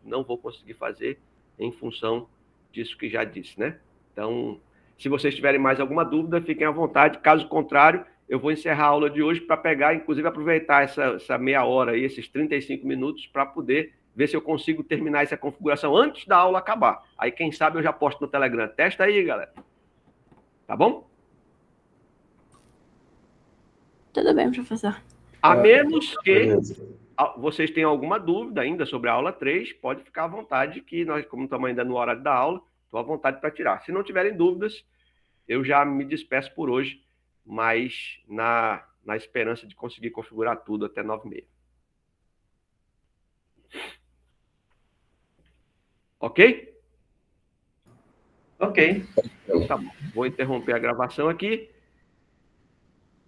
não vou conseguir fazer em função disso que já disse, né? Então, se vocês tiverem mais alguma dúvida, fiquem à vontade. Caso contrário, eu vou encerrar a aula de hoje para pegar, inclusive, aproveitar essa meia hora aí, esses 35 minutos, para poder ver se eu consigo terminar essa configuração antes da aula acabar. Aí, quem sabe, eu já posto no Telegram. Testa aí, galera. Tá bom? Tudo bem, professor. A menos que vocês tenham alguma dúvida ainda sobre a aula 3, pode ficar à vontade, que nós, como estamos ainda no horário da aula, estou à vontade para tirar. Se não tiverem dúvidas, eu já me despeço por hoje, mas na esperança de conseguir configurar tudo até 9h30. Ok? Ok. Então, tá bom. Vou interromper a gravação aqui